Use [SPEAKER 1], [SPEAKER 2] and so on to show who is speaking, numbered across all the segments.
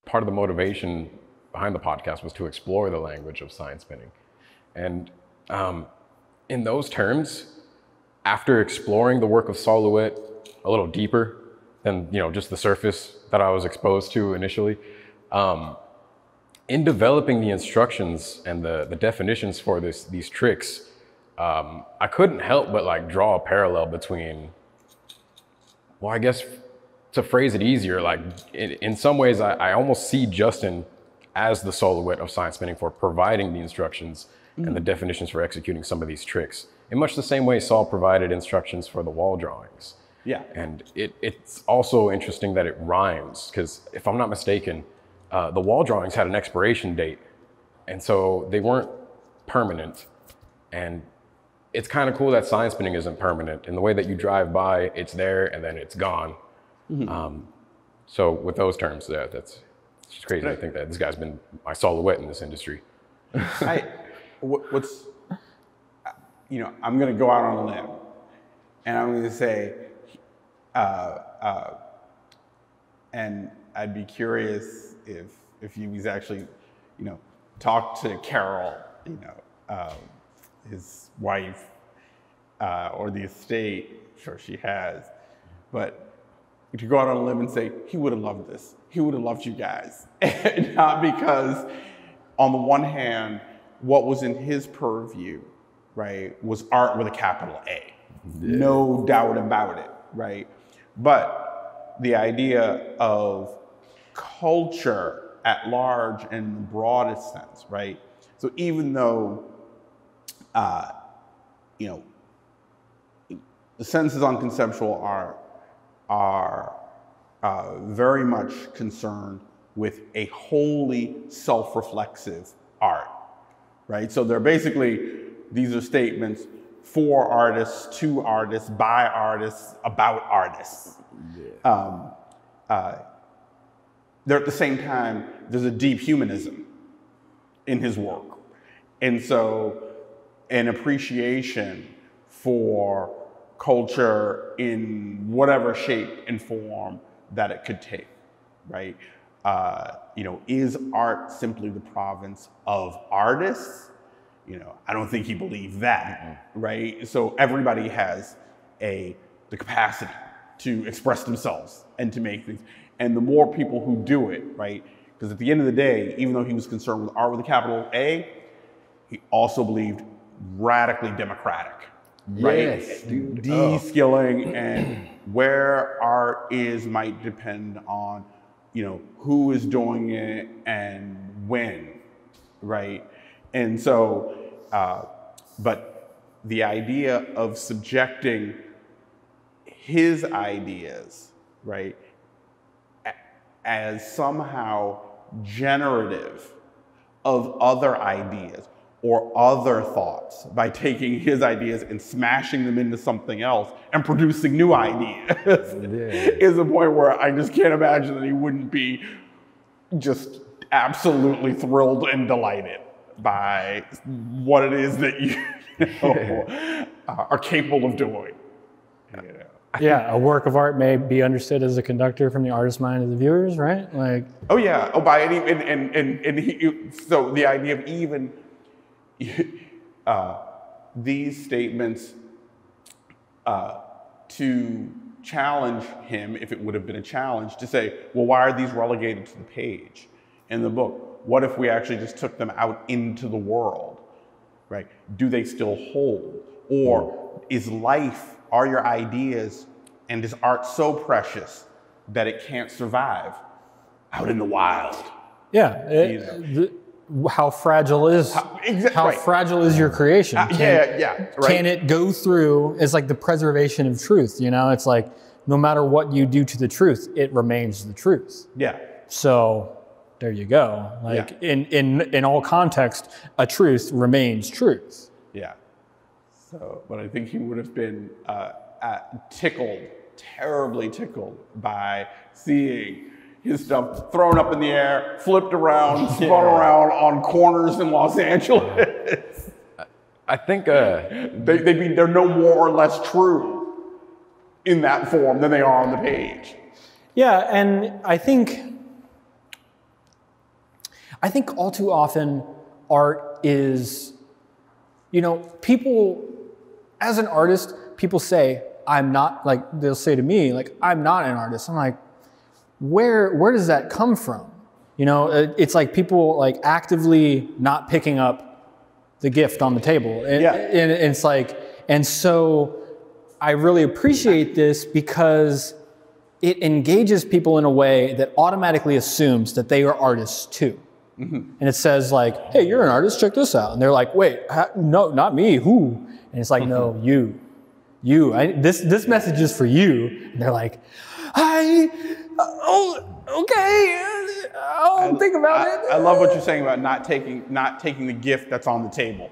[SPEAKER 1] part of the motivation behind the podcast was to explore the language of sign spinning. And in those terms, after exploring the work of Sol LeWitt a little deeper than just the surface that I was exposed to initially, in developing the instructions and the definitions for these tricks, I couldn't help but like draw a parallel between, well, I guess to phrase it easier, like in some ways I almost see Justin as the Sol LeWitt of sign spinning for providing the instructions and the definitions for executing some of these tricks. In much the same way Sol provided instructions for the wall drawings.
[SPEAKER 2] Yeah.
[SPEAKER 1] And it's also interesting that it rhymes, because if I'm not mistaken, the wall drawings had an expiration date, and so they weren't permanent. And it's kind of cool that sign spinning isn't permanent. In the way that you drive by, it's there and then it's gone. So with those terms, yeah, it's just crazy. I think that this guy's been my Sol LeWitt in this industry.
[SPEAKER 2] I'm going to go out on a limb, and I'm going to say, and I'd be curious if Yumi's actually, talked to Carol, his wife, or the estate. I'm sure she has, but to go out on a limb and say he would have loved this, he would have loved you guys, and not because, on the one hand, what was in his purview, right, was art with a capital A, no doubt about it, right? But the idea of culture at large in the broadest sense, right? So even though, the sentences on conceptual art are very much concerned with a wholly self-reflexive art, right? So they're basically, these are statements for artists, to artists, by artists, about artists. There at the same time, there's a deep humanism in his work. And so an appreciation for culture in whatever shape and form that it could take, right? Is art simply the province of artists? I don't think he believed that, right? So everybody has the capacity to express themselves and to make things. And the more people who do it, right? Because at the end of the day, even though he was concerned with art with a capital A, he also believed radically democratic, right?
[SPEAKER 1] Yes, dude.
[SPEAKER 2] De-skilling and where art is might depend on, who is doing it and when, right? And so, but the idea of subjecting his ideas, right, as somehow generative of other ideas or other thoughts by taking his ideas and smashing them into something else and producing new ideas is a point where I just can't imagine that he wouldn't be just absolutely thrilled and delighted by what it is that you are capable of doing.
[SPEAKER 3] Yeah, a work of art may be understood as a conductor from the artist's mind to the viewers, right? Like.
[SPEAKER 2] Oh yeah. Oh, by any so the idea of even these statements to challenge him, if it would have been a challenge, to say, well, why are these relegated to the page in the book? What if we actually just took them out into the world, right? Do they still hold? Or is life, are your ideas, and is art so precious that it can't survive out in the wild?
[SPEAKER 3] Yeah. How fragile is fragile is your creation?
[SPEAKER 2] Right.
[SPEAKER 3] Can it go through? It's like the preservation of truth. It's like no matter what you do to the truth, it remains the truth.
[SPEAKER 2] Yeah.
[SPEAKER 3] So there you go. Like in all context, a truth remains truth.
[SPEAKER 2] Yeah. So, but I think he would have been tickled, terribly tickled by seeing his stuff thrown up in the air, flipped around, spun around on corners in Los Angeles.
[SPEAKER 1] I think
[SPEAKER 2] they're no more or less true in that form than they are on the page.
[SPEAKER 3] Yeah, and I think I think all too often art is, you know, people, as an artist, people say, I'm not, like, they'll say to me, like, I'm not an artist. I'm like, where does that come from? You know, it's like people like actively not picking up the gift on the table. And it's like, and so I really appreciate this because it engages people in a way that automatically assumes that they are artists too. And it says like, hey, you're an artist, check this out. And they're like, wait, no, not me, who? And it's like, no, you. This message is for you. And they're like, okay, I'll think about it.
[SPEAKER 2] I love what you're saying about not taking the gift that's on the table.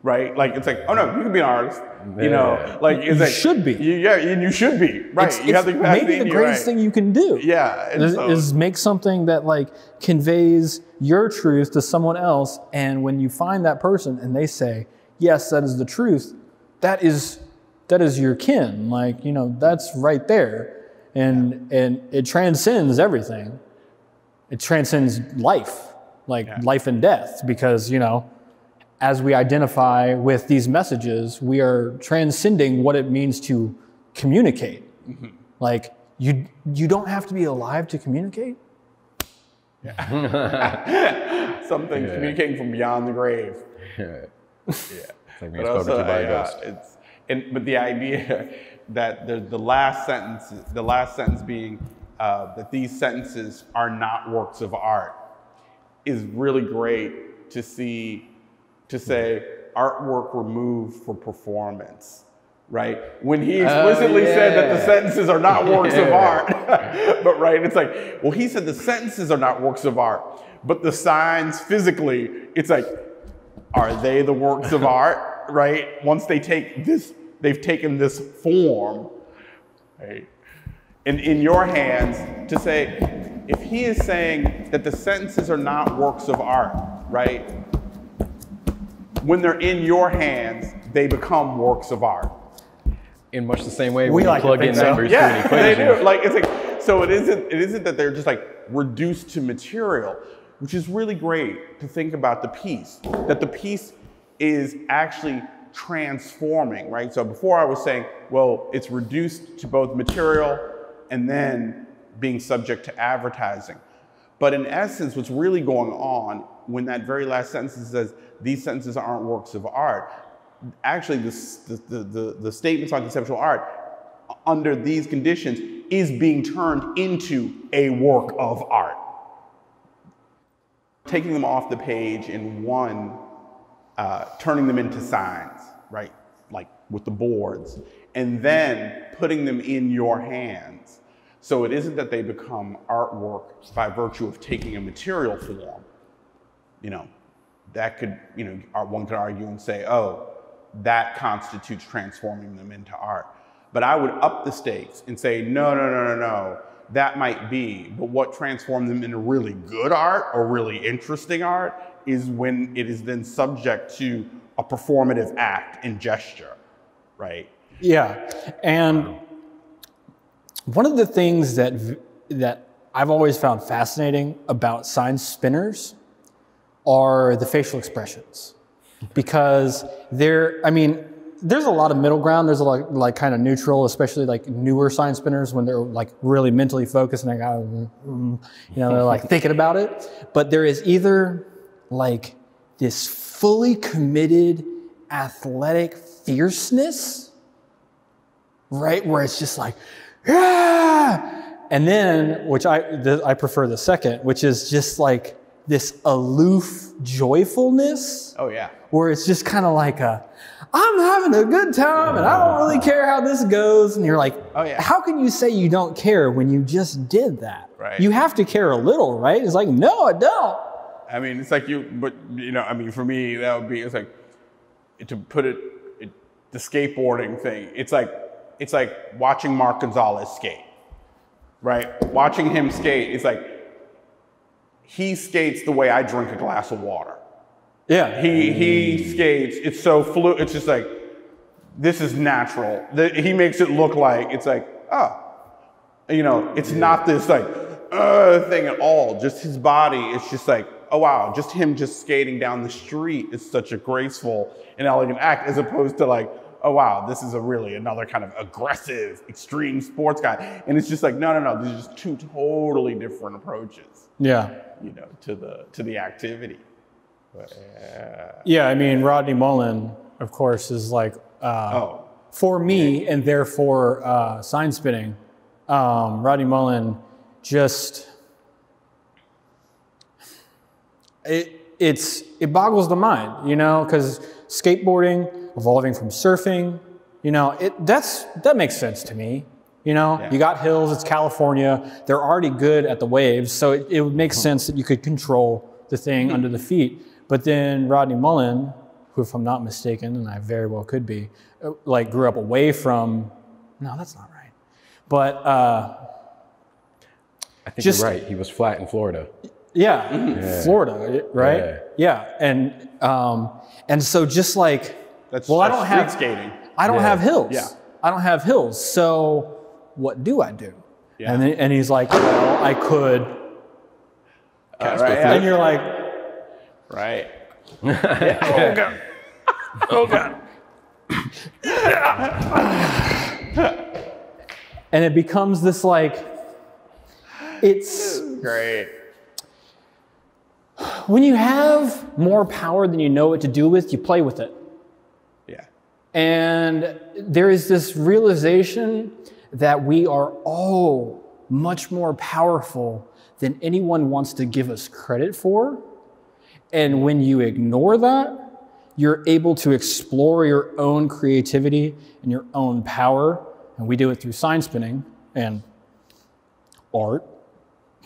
[SPEAKER 2] Right? Like, it's like, oh no, you can be an artist. You know, like, it's
[SPEAKER 3] You
[SPEAKER 2] like,
[SPEAKER 3] should be.
[SPEAKER 2] And you should be. Right. You have the capacity.
[SPEAKER 3] Maybe the greatest thing you can do.
[SPEAKER 2] Yeah.
[SPEAKER 3] Is make something that like conveys your truth to someone else. And when you find that person and they say, yes, that is the truth, that is your kin. Like, you know, that's right there. And it transcends everything. It transcends life, like life and death, because, you know, as we identify with these messages, we are transcending what it means to communicate. Like, you don't have to be alive to communicate.
[SPEAKER 2] Some things communicating from beyond the grave.
[SPEAKER 1] It's like being spoken to by a ghost.
[SPEAKER 2] But the idea that the last sentence being that these sentences are not works of art is really great to see. To say artwork removed for performance, right? When he explicitly said that the sentences are not works of art, but right, it's like, well, he said the sentences are not works of art, but the signs physically, it's like, are they the works of art, right? Once they take this, they've taken this form, right? And in your hands, to say, if he is saying that the sentences are not works of art, right? When they're in your hands, they become works of art.
[SPEAKER 1] In much the same way when you
[SPEAKER 3] like
[SPEAKER 1] plug in numbers to an equation.
[SPEAKER 2] They do. Like, it's like, so it isn't that they're just like reduced to material, which is really great to think about the piece, that the piece is actually transforming, right? So before I was saying, well, it's reduced to both material and then being subject to advertising. But in essence, what's really going on when that very last sentence says, these sentences aren't works of art, actually the statements on conceptual art under these conditions is being turned into a work of art. Taking them off the page in one, turning them into signs, right? Like with the boards, and then putting them in your hands. So it isn't that they become artwork by virtue of taking a material form. You know, that could, you know, one could argue and say, oh, that constitutes transforming them into art. But I would up the stakes and say, no, that might be, but what transformed them into really good art or really interesting art is when it is then subject to a performative act and gesture, right?
[SPEAKER 3] Yeah, and one of the things that I've always found fascinating about sign spinners are the facial expressions, because there's a lot of middle ground. There's a lot like kind of neutral, especially like newer sign spinners when they're like really mentally focused and they got, you know, they're like thinking about it. But there is either like this fully committed athletic fierceness, right, where it's just like, yeah, and then which I prefer the second, which is just like this aloof joyfulness.
[SPEAKER 2] Oh yeah.
[SPEAKER 3] Where it's just kind of like I'm having a good time and I don't really care how this goes. And you're like, oh yeah, how can you say you don't care when you just did that?
[SPEAKER 2] Right.
[SPEAKER 3] You have to care a little, right? It's like, no, I don't.
[SPEAKER 2] I mean, it's like but you know, I mean, for me, that would be, it's like, to put it, the skateboarding thing, it's like watching Mark Gonzalez skate, right? Watching him skate, it's like, he skates the way I drink a glass of water.
[SPEAKER 3] Yeah.
[SPEAKER 2] He skates, it's so fluid, it's just like, this is natural. He makes it look like, it's like, oh, you know, it's not this like, thing at all. Just his body, it's just like, oh wow, just him just skating down the street is such a graceful and elegant act, as opposed to like, oh wow, this is another kind of aggressive, extreme sports guy. And it's just like, no, these are just two totally different approaches.
[SPEAKER 3] Yeah.
[SPEAKER 2] You know, to the activity. But,
[SPEAKER 3] yeah, I mean, Rodney Mullen, of course, is like, for me, and therefore sign spinning, Rodney Mullen just, it boggles the mind, you know, because skateboarding, evolving from surfing, you know, that makes sense to me. You know, you got hills, it's California, they're already good at the waves, so it would make sense that you could control the thing under the feet. But then Rodney Mullen, who, if I'm not mistaken, and I very well could be, like grew up away from, no, that's not right. But
[SPEAKER 1] I think you're right. He was flat in Florida.
[SPEAKER 3] Yeah, Florida, right? Yeah, and so just like, I don't have
[SPEAKER 2] skating.
[SPEAKER 3] I don't have hills.
[SPEAKER 2] Yeah.
[SPEAKER 3] I don't have hills. So what do I do? Yeah. And he's like, well, I could. And you're like,
[SPEAKER 2] right.
[SPEAKER 3] Oh God. Oh God. And it becomes this like, it's
[SPEAKER 2] great.
[SPEAKER 3] When you have more power than you know what to do with, you play with it.
[SPEAKER 2] Yeah.
[SPEAKER 3] And there is this realization that we are all much more powerful than anyone wants to give us credit for. And when you ignore that, you're able to explore your own creativity and your own power. And we do it through sign spinning and art.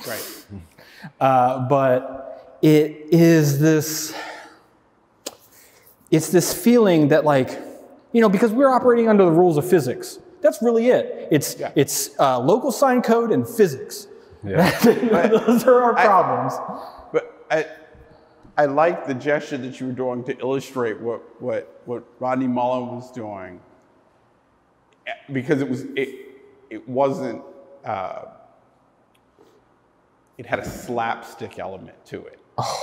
[SPEAKER 2] Right.
[SPEAKER 3] But it is this, it's this feeling that like, you know, because we're operating under the rules of physics. That's really it. It's local sign code and physics. Yeah. Those are our problems.
[SPEAKER 2] But I like the gesture that you were doing to illustrate what Rodney Mullen was doing, because it wasn't it had a slapstick element to it,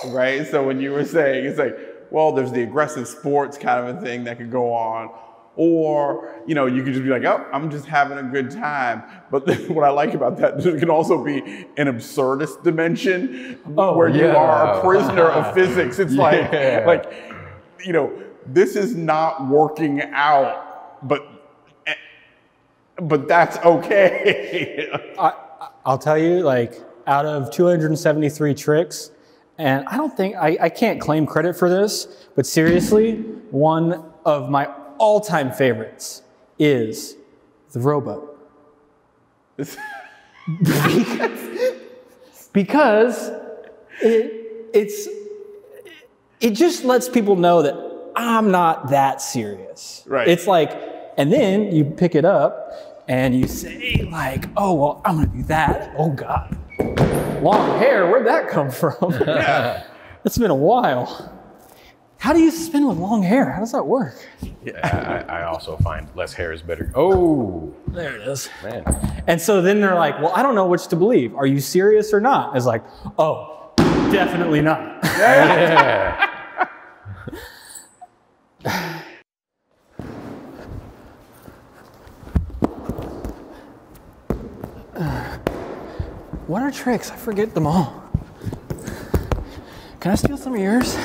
[SPEAKER 2] right? So when you were saying, it's like, well, there's the aggressive sports kind of a thing that could go on, or, you know, you could just be like, oh, I'm just having a good time. But what I like about that, there can also be an absurdist dimension where you are a prisoner of physics. It's like, you know, this is not working out, but that's okay.
[SPEAKER 3] I'll tell you, like, out of 273 tricks, and I don't think, I can't claim credit for this, but seriously, one of my all-time favorites is the rowboat. Because it just lets people know that I'm not that serious.
[SPEAKER 2] Right.
[SPEAKER 3] It's like, and then you pick it up and you say like, oh, well, I'm gonna do that. Oh God, long hair, where'd that come from? Yeah. It's been a while. How do you spin with long hair? How does that work?
[SPEAKER 1] Yeah, I also find less hair is better. Oh,
[SPEAKER 3] there it is.
[SPEAKER 1] Man.
[SPEAKER 3] And so then they're like, well, I don't know which to believe. Are you serious or not? It's like, oh, definitely not.
[SPEAKER 1] Yeah.
[SPEAKER 3] What are tricks? I forget them all. Can I steal some of yours?